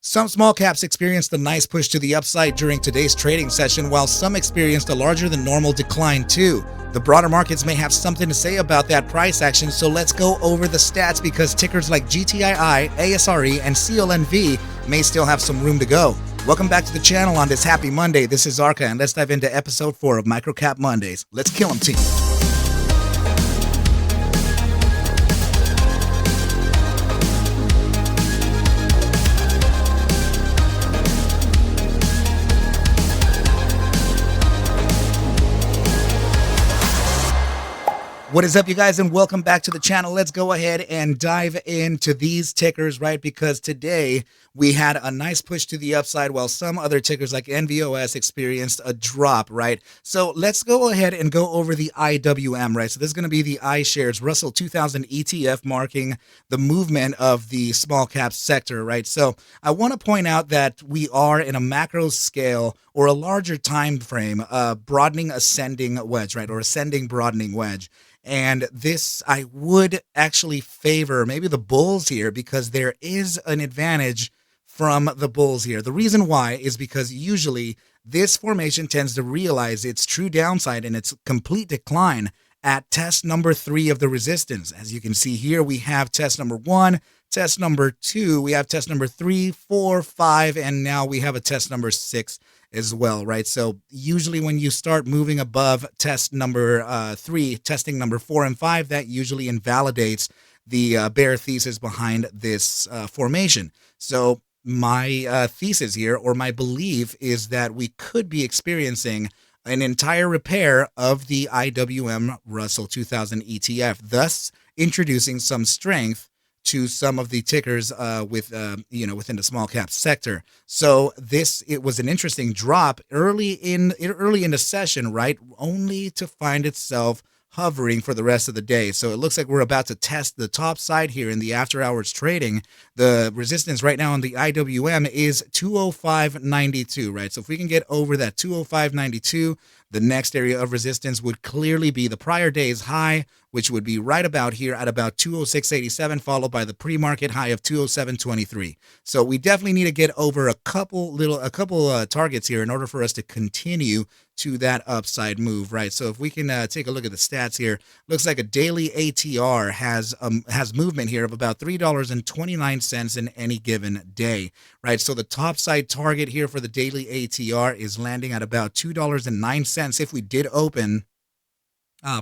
Some small caps experienced a nice push to the upside during today's trading session, while some experienced a larger than normal decline too. The broader markets may have something to say about that price action, so let's go over the stats because tickers like GTII, ASRE, and CLNV may still have some room to go. Welcome back to the channel on this happy Monday. This is ARCa, and let's dive into episode 4 of Microcap Mondays. Let's kill 'em, team. What is up, you guys, and welcome back to the channel. Let's go ahead and dive into these tickers, right? Because today we had a nice push to the upside while some other tickers like NVOS experienced a drop, right? So let's go ahead and go over the IWM, right? So this is going to be the iShares Russell 2000 ETF, marking the movement of the small cap sector, right? So I want to point out that we are in a macro scale or a larger time frame, broadening ascending wedge, right? Or ascending broadening wedge. And this, I would actually favor maybe the bulls here because there is an advantage from the bulls here. The reason why is because usually this formation tends to realize its true downside and its complete decline at test number 3 of the resistance. As you can see here, we have test number 1, test number 2, we have test number 3, 4, 5, and now we have a test number 6 as well, right? So usually when you start moving above test number 3, testing number 4 and 5, that usually invalidates the bear thesis behind this formation. So my thesis here, or my belief, is that we could be experiencing an entire repair of the IWM Russell 2000 ETF, thus introducing some strength to some of the tickers within the small cap sector. So it was an interesting drop early in the session, right? Only to find itself hovering for the rest of the day. So it looks like we're about to test the top side here in the after hours trading. The resistance right now on the IWM is 205.92, right? So if we can get over that 205.92, the next area of resistance would clearly be the prior day's high, which would be right about here at about 206.87, followed by the pre-market high of 207.23. So we definitely need to get over a couple targets here in order for us to continue to that upside move, right? So if we can take a look at the stats here, looks like a daily ATR has movement here of about $3.29 in any given day, right? So the top side target here for the daily ATR is landing at about $2.09 if we did open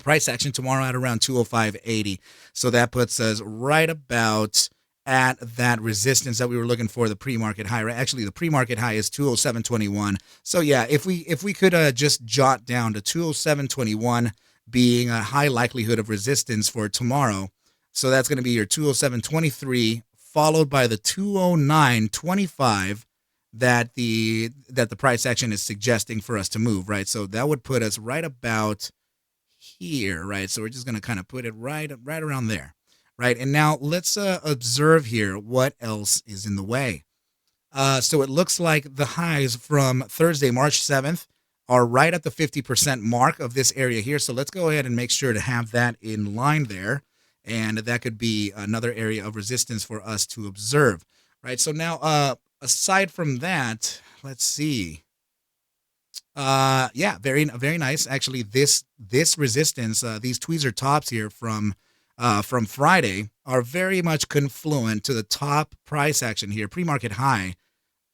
price action tomorrow at around 205.80. So that puts us right about at that resistance that we were looking for, the pre-market high. Right? Actually, the pre-market high is 207.21. So yeah, if we could just jot down to 207.21 being a high likelihood of resistance for tomorrow. So that's going to be your 207.23 followed by the 209.25 that the price action is suggesting for us to move, right? So that would put us right about here, right? So we're just going to kind of put it right around there, right? And now let's observe here what else is in the way. So it looks like the highs from Thursday, March 7th are right at the 50% mark of this area here. So let's go ahead and make sure to have that in line there. And that could be another area of resistance for us to observe, right? So now, aside from that, let's see. Yeah, very nice. Actually, this resistance, these tweezer tops here from Friday are very much confluent to the top price action here, pre-market high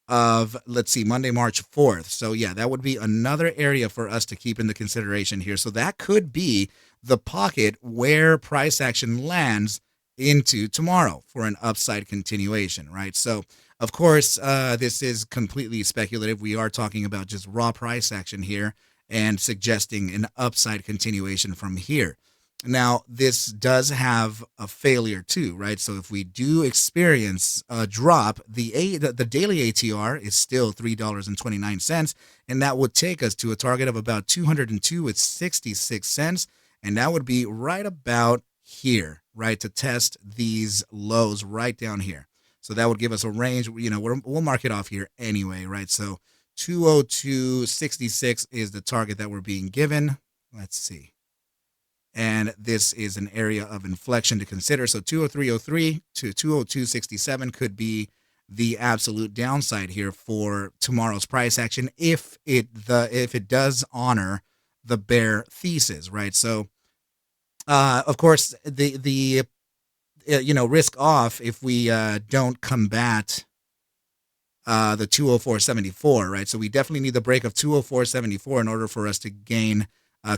of, let's see, Monday, March 4th. So yeah, that would be another area for us to keep into consideration here. So that could be the pocket where price action lands into tomorrow for an upside continuation, right? So of course, this is completely speculative. We are talking about just raw price action here and suggesting an upside continuation from here. Now, this does have a failure too, right? So if we do experience a drop, the daily ATR is still $3.29, and that would take us to a target of about 202.66, and that would be right about here, right, to test these lows right down here. So that would give us a range. We'll mark it off here anyway, right? So 202.66 is the target that we're being given. Let's see. And this is an area of inflection to consider. So 203.03 to 202.67 could be the absolute downside here for tomorrow's price action if it does honor the bear thesis, right? So, of course, the risk off if we don't combat the 204.74, right? So we definitely need the break of 204.74 in order for us to gain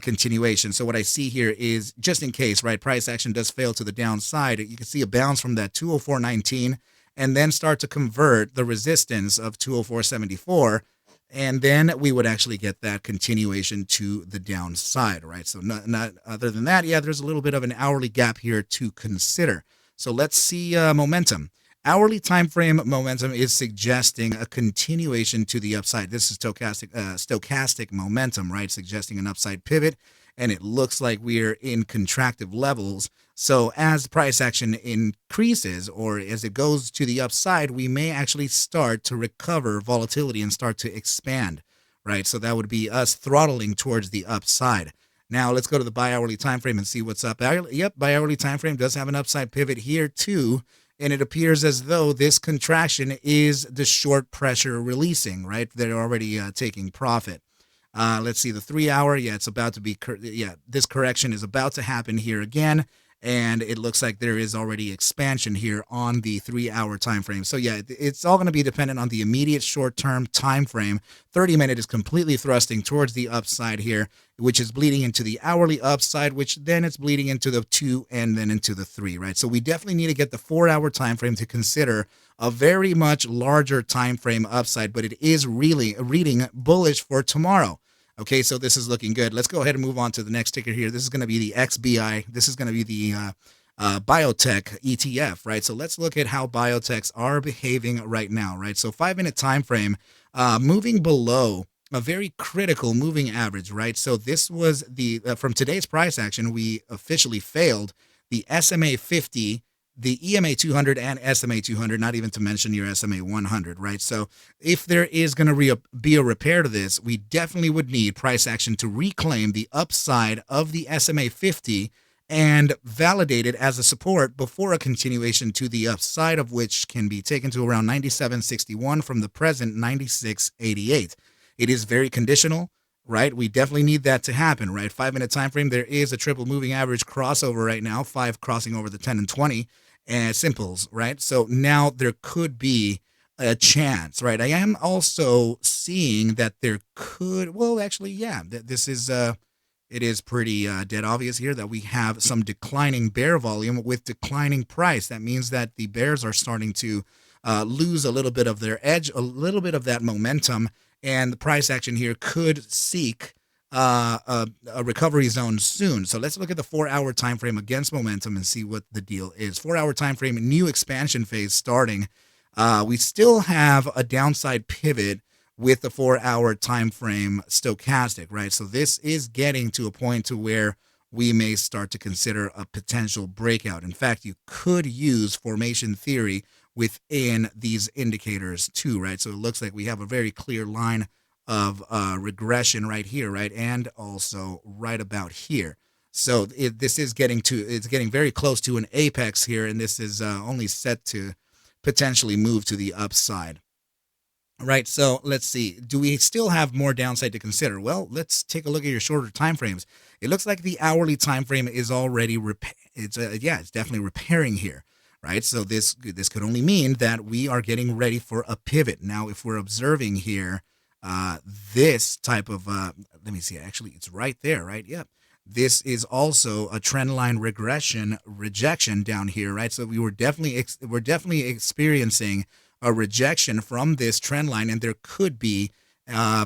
continuation. So what I see here is, just in case, right, price action does fail to the downside, you can see a bounce from that 204.19 and then start to convert the resistance of 204.74. And then we would actually get that continuation to the downside, right? So not other than that, yeah, there's a little bit of an hourly gap here to consider. So let's see momentum. Hourly time frame momentum is suggesting a continuation to the upside. This is stochastic momentum, right? Suggesting an upside pivot, and it looks like we're in contractive levels. So as price action increases or as it goes to the upside, we may actually start to recover volatility and start to expand, right? So that would be us throttling towards the upside. Now let's go to the bi-hourly time frame and see what's up. Yep, bi-hourly time frame does have an upside pivot here too. And it appears as though this contraction is the short pressure releasing, right? They're already taking profit. Let's see the 3 hour. Yeah, it's about to be. This correction is about to happen here again. And it looks like there is already expansion here on the 3 hour time frame. So yeah, it's all going to be dependent on the immediate short-term time frame. 30-minute is completely thrusting towards the upside here, which is bleeding into the hourly upside, which then it's bleeding into the 2 and then into the 3, right? So we definitely need to get the 4 hour time frame to consider a very much larger time frame upside, but it is really reading bullish for tomorrow. Okay, so this is looking good. Let's go ahead and move on to the next ticker here. This is going to be the XBI. This is going to be the biotech ETF, right? So let's look at how biotechs are behaving right now, right? So 5-minute time frame, moving below a very critical moving average, right? So this was the from today's price action, we officially failed the SMA 50, the EMA 200 and SMA 200, not even to mention your SMA 100, right? So if there is going to be a repair to this, we definitely would need price action to reclaim the upside of the SMA 50 and validate it as a support before a continuation to the upside, of which can be taken to around 97.61 from the present 96.88. It is very conditional, right? We definitely need that to happen, right? 5-minute time frame, there is a triple moving average crossover right now, 5 crossing over the 10 and 20. And simples, right? So now there could be a chance, right? I am also seeing that there could, well, actually, yeah, this is, it is pretty dead obvious here that we have some declining bear volume with declining price. That means that the bears are starting to lose a little bit of their edge, a little bit of that momentum, and the price action here could seek a recovery zone soon. So let's look at the 4 hour time frame against momentum and see what the deal is. 4 hour time frame, new expansion phase starting. We still have a downside pivot with the 4 hour time frame stochastic, right? So this is getting to a point to where we may start to consider a potential breakout. In fact, you could use formation theory within these indicators too, right? So it looks like we have a very clear line of regression right here, right, and also right about here. So this is it's getting very close to an apex here, and this is only set to potentially move to the upside. Right, so let's see. Do we still have more downside to consider? Well, let's take a look at your shorter time frames. It looks like the hourly time frame is already it's definitely repairing here, right? So this could only mean that we are getting ready for a pivot. Now, if we're observing here, this type of let me see. Actually, it's right there, right? Yep. This is also a trend line rejection down here, right? So we're definitely experiencing a rejection from this trend line, and there could be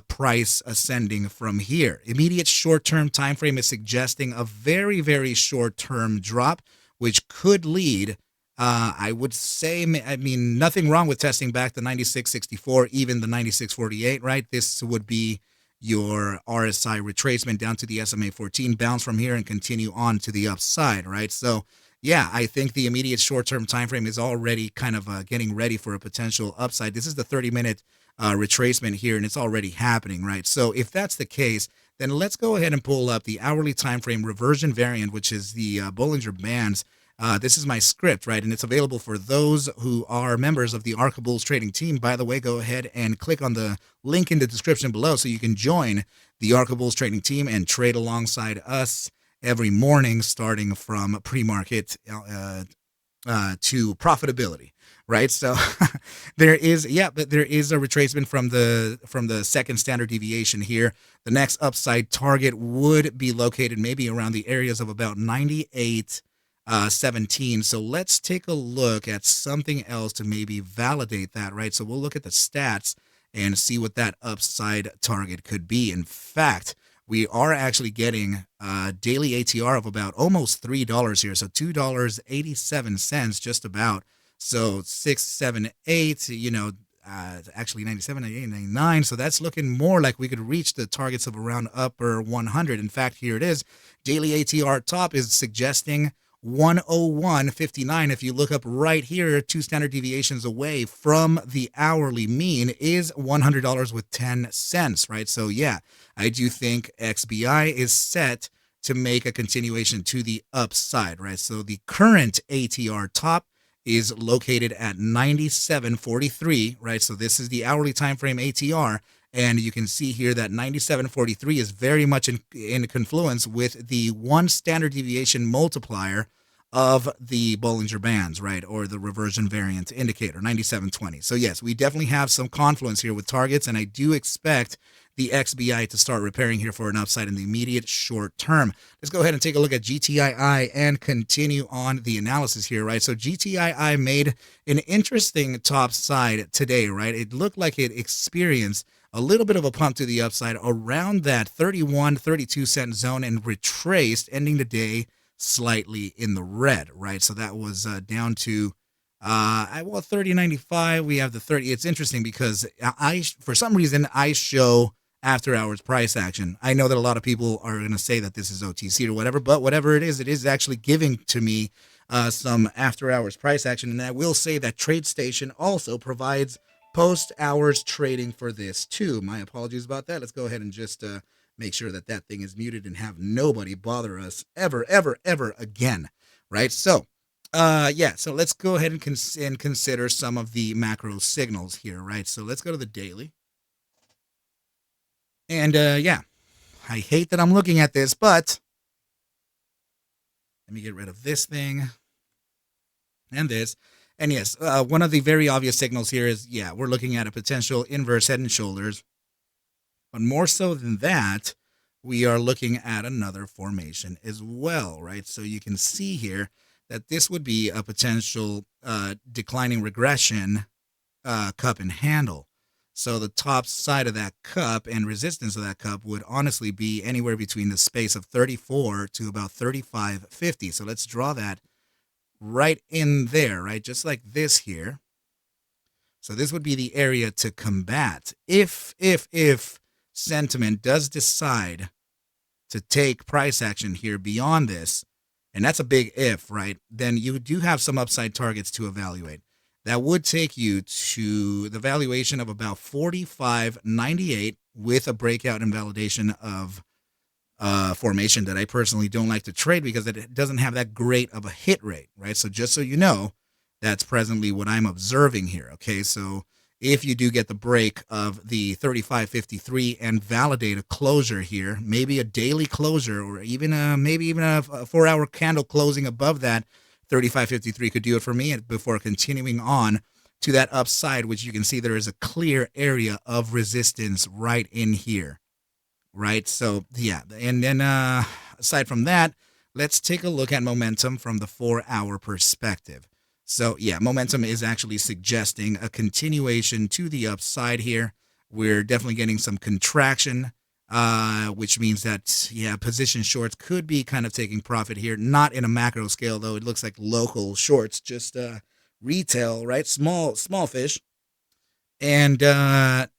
price ascending from here. Immediate short-term time frame is suggesting a very, very short-term drop, which could lead, I would say, I mean, nothing wrong with testing back the 96.64, even the 96.48, right? This would be your RSI retracement down to the SMA 14, bounce from here and continue on to the upside, right? So yeah, I think the immediate short-term time frame is already kind of getting ready for a potential upside. This is the 30-minute retracement here, and it's already happening, right? So if that's the case, then let's go ahead and pull up the hourly time frame reversion variant, which is the Bollinger Bands. This is my script, right? And it's available for those who are members of the ARCa Bulls trading team. By the way, go ahead and click on the link in the description below so you can join the ARCa Bulls trading team and trade alongside us every morning, starting from pre-market to profitability, right? So there is a retracement from the second standard deviation here. The next upside target would be located maybe around the areas of about 98.17. So let's take a look at something else to maybe validate that, right? So we'll look at the stats and see what that upside target could be. In fact, we are actually getting a daily ATR of about almost $3 here. So $2.87 just about. So 6, 7, 8, actually 97, 98, 99. So that's looking more like we could reach the targets of around upper 100. In fact, here it is. Daily ATR top is suggesting 101.59. If you look up right here, 2 standard deviations away from the hourly mean is $100 with 10 cents, right? So yeah, I do think XBI is set to make a continuation to the upside, right? So the current ATR top is located at 97.43, right? So this is the hourly time frame ATR. And you can see here that 97.43 is very much in confluence with the 1 standard deviation multiplier of the Bollinger Bands, right? Or the reversion variance indicator, 97.20. So yes, we definitely have some confluence here with targets, and I do expect the XBI to start repairing here for an upside in the immediate short term. Let's go ahead and take a look at GTII and continue on the analysis here, right? So GTII made an interesting top side today, right? It looked like it experienced a little bit of a pump to the upside around that 31, 32 cent zone and retraced, ending the day slightly in the red, right? So that was down to 30.95. We have the 30. It's interesting because for some reason, I show after hours price action. I know that a lot of people are going to say that this is OTC or whatever, but whatever it is actually giving to me some after hours price action. And I will say that TradeStation also provides post-hours trading for this too. My apologies about that. Let's go ahead and just make sure that that thing is muted and have nobody bother us ever again, right? So, so let's go ahead and consider some of the macro signals here, right? So let's go to the daily. And I hate that I'm looking at this, but let me get rid of this thing and this. And yes, one of the very obvious signals here is, we're looking at a potential inverse head and shoulders. But more so than that, we are looking at another formation as well, right? So you can see here that this would be a potential declining regression cup and handle. So the top side of that cup and resistance of that cup would honestly be anywhere between the space of 34 to about 35.50. So let's draw that right in there, right? Just like this here. So this would be the area to combat. If sentiment does decide to take price action here beyond this, and that's a big if, right? Then you do have some upside targets to evaluate. That would take you to the valuation of about 45.98 with a breakout and validation of formation that I personally don't like to trade because it doesn't have that great of a hit rate, right? So just so you know, that's presently what I'm observing here, okay? So if you do get the break of the 35.53 and validate a closure here, maybe a daily closure or even a 4-hour candle closing above that 35.53 could do it for me before continuing on to that upside, which you can see there is a clear area of resistance right in here, right? So and then aside from that, let's take a look at momentum from the 4-hour perspective. So momentum is actually suggesting a continuation to the upside here. We're definitely getting some contraction, which means that, position shorts could be kind of taking profit here. Not in a macro scale, though. It looks like local shorts, just retail, right? Small fish. And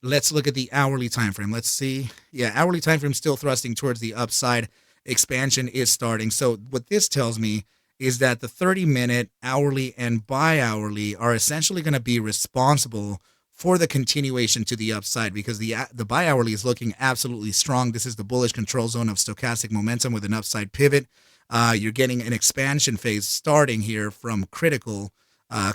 let's look at the hourly time frame. Let's see. Hourly time frame still thrusting towards the upside. Expansion is starting. So what this tells me is that the 30-minute, hourly, and bi-hourly are essentially going to be responsible for the continuation to the upside because the bi-hourly is looking absolutely strong. This is the bullish control zone of stochastic momentum with an upside pivot. you're getting an expansion phase starting here from critical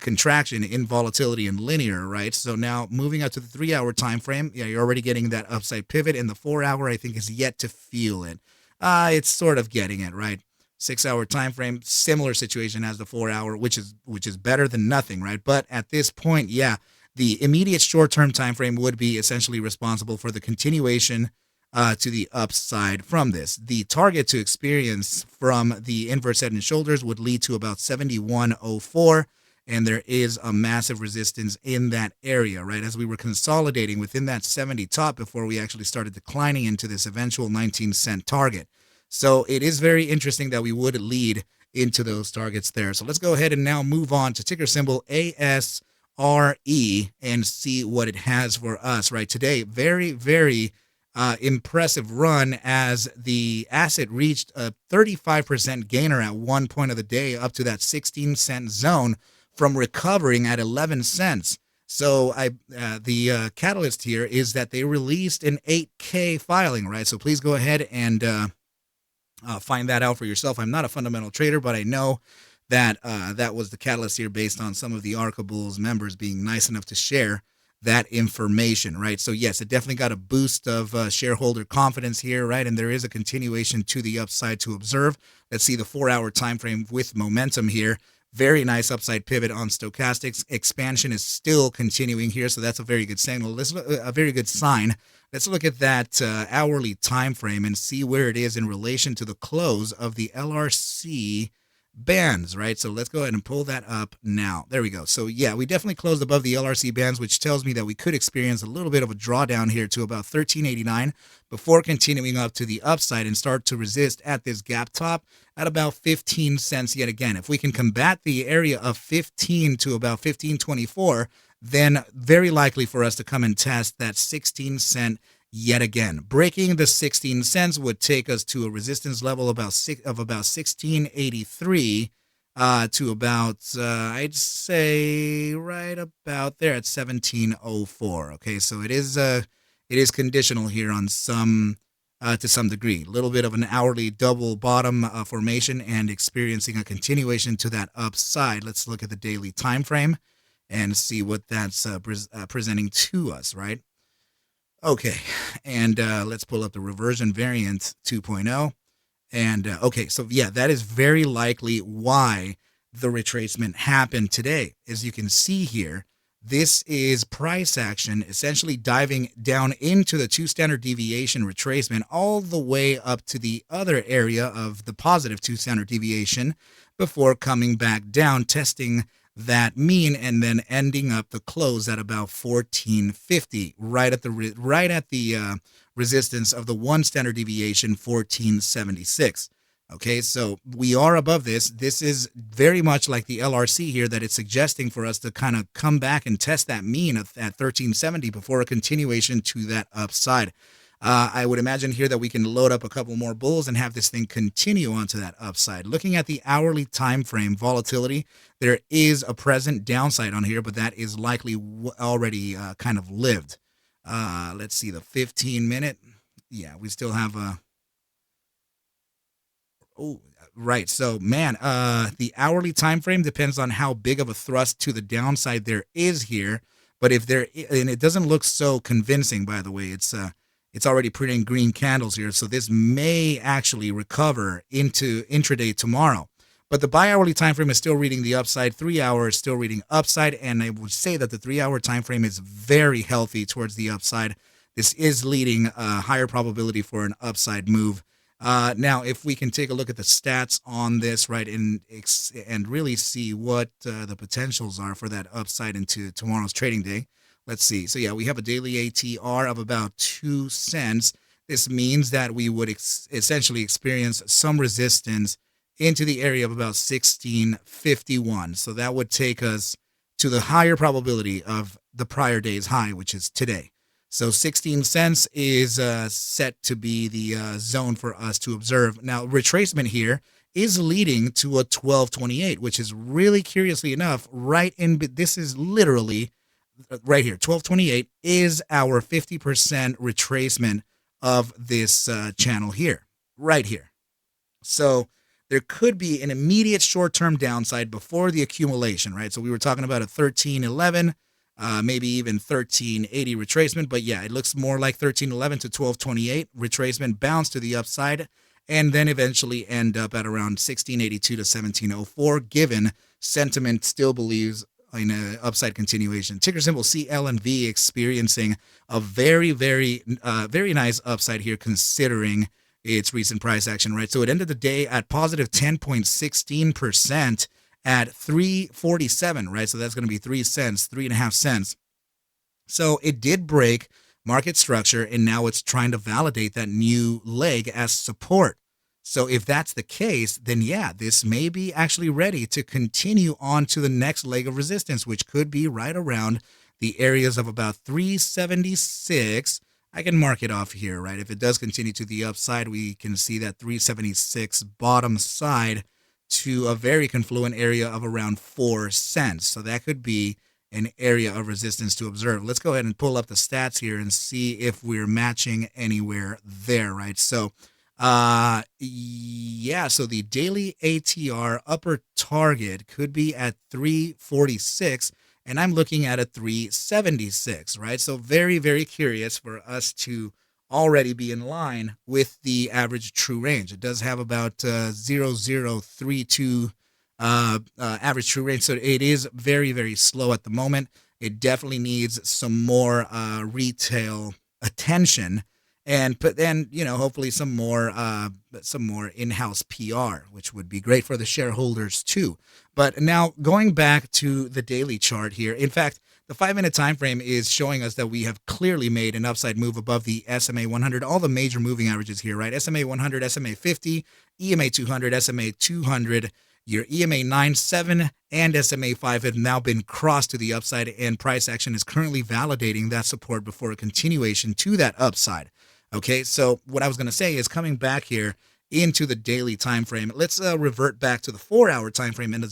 contraction in volatility and linear, right? So now moving up to the 3-hour time frame, yeah, you're already getting that upside pivot. And the 4-hour, I think, is yet to feel it. It's sort of getting it, right? 6-hour time frame, similar situation as the 4-hour, which is better than nothing, right? But at this point, yeah, the immediate short-term time frame would be essentially responsible for the continuation to the upside from this. The target to experience from the inverse head and shoulders would lead to about 71.04, and there is a massive resistance in that area, right? As we were consolidating within that 70 top before we actually started declining into this eventual 19-cent target. So it is very interesting that we would lead into those targets there. So let's go ahead and now move on to ticker symbol ASRE and see what it has for us, right? Today, very, very impressive run as the asset reached a 35% gainer at one point of the day up to that 16-cent zone from recovering at 11 cents. So the catalyst here is that they released an 8K filing, right? So please go ahead and find that out for yourself. I'm not a fundamental trader, but I know that that was the catalyst here based on some of the ARCa Bulls members being nice enough to share that information, right? So yes, it definitely got a boost of shareholder confidence here, right? And there is a continuation to the upside to observe. Let's see the 4-hour time frame with momentum here. Very nice upside pivot on stochastics. Expansion is still continuing here, so that's a very good signal. A very good sign. Let's look at that hourly time frame and see where it is in relation to the close of the LRC bands, right? So let's go ahead and pull that up now. There we go. So yeah, we definitely closed above the LRC bands, which tells me that we could experience a little bit of a drawdown here to about 1389 before continuing up to the upside and start to resist at this gap top at about 15 cents yet again. If we can combat the area of 15 to about 1524, then very likely for us to come and test that 16-cent yet again. Breaking the 16 cents would take us to a resistance level of about 1683 to about, I'd say, right about there at 1704. Okay, so it is conditional here on some to some degree. A little bit of an hourly double bottom formation and experiencing a continuation to that upside. Let's look at the daily time frame and see what that's presenting to us, right? Okay, and let's pull up the reversion variant 2.0. And okay, so yeah, that is very likely why the retracement happened today. As you can see here, this is price action essentially diving down into the 2 standard deviation retracement all the way up to the other area of the positive 2 standard deviation before coming back down, testing that mean and then ending up the close at about 1450, right at the resistance of the 1 standard deviation 1476. Okay, so we are above this. This is very much like the LRC here that it's suggesting for us to kind of come back and test that mean at 1370 before a continuation to that upside. I would imagine here that we can load up a couple more bulls and have this thing continue onto that upside. Looking at the hourly time frame volatility, there is a present downside on here, but that is likely already kind of lived. Let's see the 15-minute. Yeah, we still have a. Oh, right. So, man, the hourly time frame depends on how big of a thrust to the downside there is here. But if there, and it doesn't look so convincing, by the way, it's already printing green candles here. So this may actually recover into intraday tomorrow. But the bi-hourly time frame is still reading the upside. 3 hours still reading upside. And I would say that the 3-hour time frame is very healthy towards the upside. This is leading a higher probability for an upside move. Now, if we can take a look at the stats on this, right, and really see what the potentials are for that upside into tomorrow's trading day. Let's see. So, yeah, we have a daily ATR of about 2 cents. This means that we would essentially experience some resistance into the area of about 1651. So that would take us to the higher probability of the prior day's high, which is today. So 16 cents is set to be the zone for us to observe. Now, retracement here is leading to a 1228, which is really curiously enough right in. This is literally right here. 1228 is our 50% retracement of this channel here, right here. So there could be an immediate short-term downside before the accumulation, right? So we were talking about a 1311, maybe even 1380 retracement, but yeah, it looks more like 1311 to 1228 retracement bounce to the upside, and then eventually end up at around 1682 to 1704, given sentiment still believes in an upside continuation. Ticker symbol CLNV experiencing a very, very, very nice upside here considering its recent price action, right? So it ended the day at positive 10.16% at 347, right? So that's going to be 3 cents, 3.5 cents. So it did break market structure, and now it's trying to validate that new leg as support. So if that's the case, then yeah, this may be actually ready to continue on to the next leg of resistance, which could be right around the areas of about 376. I can mark it off here, right? If it does continue to the upside, we can see that 376 bottom side to a very confluent area of around 4 cents. So that could be an area of resistance to observe. Let's go ahead and pull up the stats here and see if we're matching anywhere there, right? So yeah, so the daily ATR upper target could be at 346, and I'm looking at a 376, right? So very, very curious for us to already be in line with the average true range. It does have about 0032 average true range, so it is very, very slow at the moment. It definitely needs some more retail attention. But then, hopefully some more in-house PR, which would be great for the shareholders too. But now going back to the daily chart here, in fact, the 5-minute time frame is showing us that we have clearly made an upside move above the SMA 100, all the major moving averages here, right? SMA 100, SMA 50, EMA 200, SMA 200, your EMA 97 and SMA 5 have now been crossed to the upside, and price action is currently validating that support before a continuation to that upside. Okay, so what I was going to say is coming back here into the daily time frame, let's revert back to the 4-hour time frame and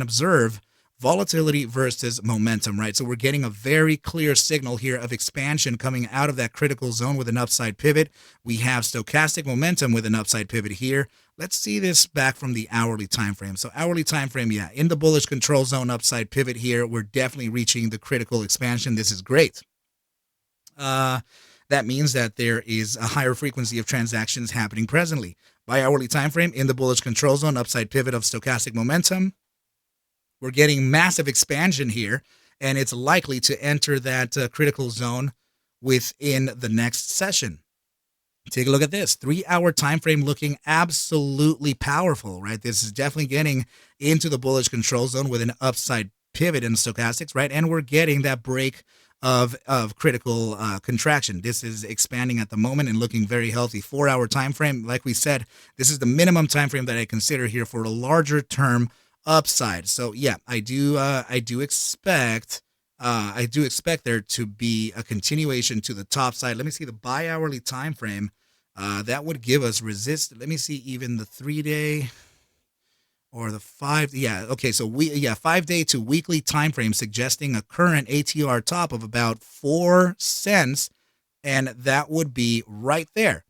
observe volatility versus momentum, right? So we're getting a very clear signal here of expansion coming out of that critical zone with an upside pivot. We have stochastic momentum with an upside pivot here. Let's see this back from the hourly time frame. So hourly time frame, yeah, in the bullish control zone upside pivot here, we're definitely reaching the critical expansion. This is great. That means that there is a higher frequency of transactions happening presently. By hourly time frame, in the bullish control zone, upside pivot of stochastic momentum, we're getting massive expansion here, and it's likely to enter that critical zone within the next session. Take a look at this 3-hour time frame looking absolutely powerful, right? This is definitely getting into the bullish control zone with an upside pivot in stochastics, right? And we're getting that break of critical contraction. This is expanding at the moment and looking very healthy. 4-hour time frame, like we said, this is the minimum time frame that I consider here for a larger term upside. So yeah, I do expect there to be a continuation to the top side. Let me see the bi-hourly time frame. That would give us resist. Let me see even the 3-day or the 5. Yeah, okay. So 5-day to weekly time frame suggesting a current ATR top of about 4 cents, and that would be right there.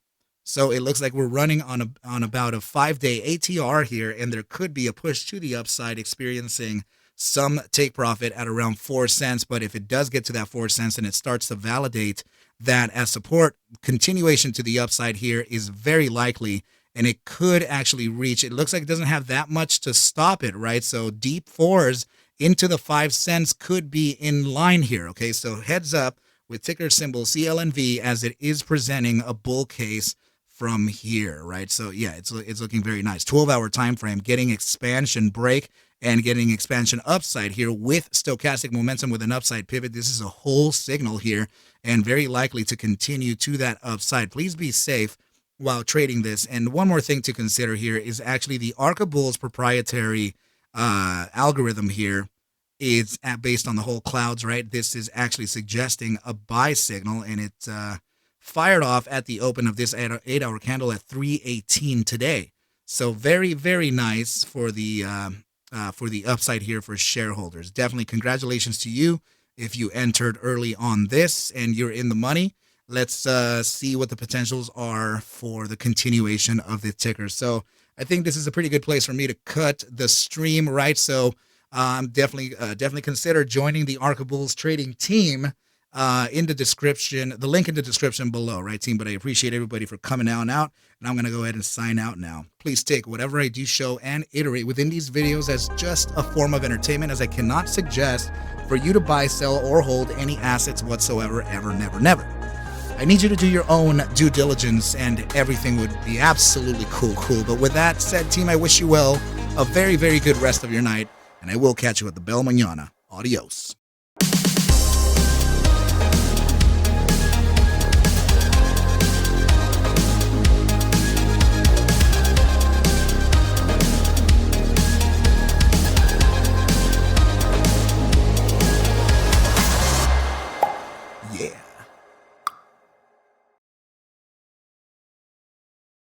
So it looks like we're running on about a 5-day ATR here, and there could be a push to the upside, experiencing some take profit at around 4 cents. But if it does get to that 4 cents and it starts to validate that as support, continuation to the upside here is very likely, and it could actually reach, it looks like it doesn't have that much to stop it, right? So deep 4s into the 5 cents could be in line here, okay? So heads up with ticker symbol CLNV as it is presenting a bull case from here, right? So yeah, it's looking very nice. 12-hour time frame, getting expansion break and getting expansion upside here with stochastic momentum with an upside pivot. This is a whole signal here and very likely to continue to that upside. Please be safe while trading this. And one more thing to consider here is actually the ARCa Bull's proprietary algorithm here is based on the whole clouds, right? This is actually suggesting a buy signal, and it's fired off at the open of this 8-hour candle at 318 today. So very, very nice for the upside here for shareholders. Definitely congratulations to you if you entered early on this and you're in the money. Let's see what the potentials are for the continuation of the ticker. So I think this is a pretty good place for me to cut the stream, right? So definitely consider joining the ARCa Bulls trading team in the description, the link in the description below, right, team? But I appreciate everybody for coming out, and I'm going to go ahead and sign out now. Please take whatever I do show and iterate within these videos as just a form of entertainment, as I cannot suggest for you to buy, sell, or hold any assets whatsoever, ever, never, never. I need you to do your own due diligence, and everything would be absolutely cool. But with that said, team, I wish you well, a very, very good rest of your night, and I will catch you at the Bell Mañana. Adios.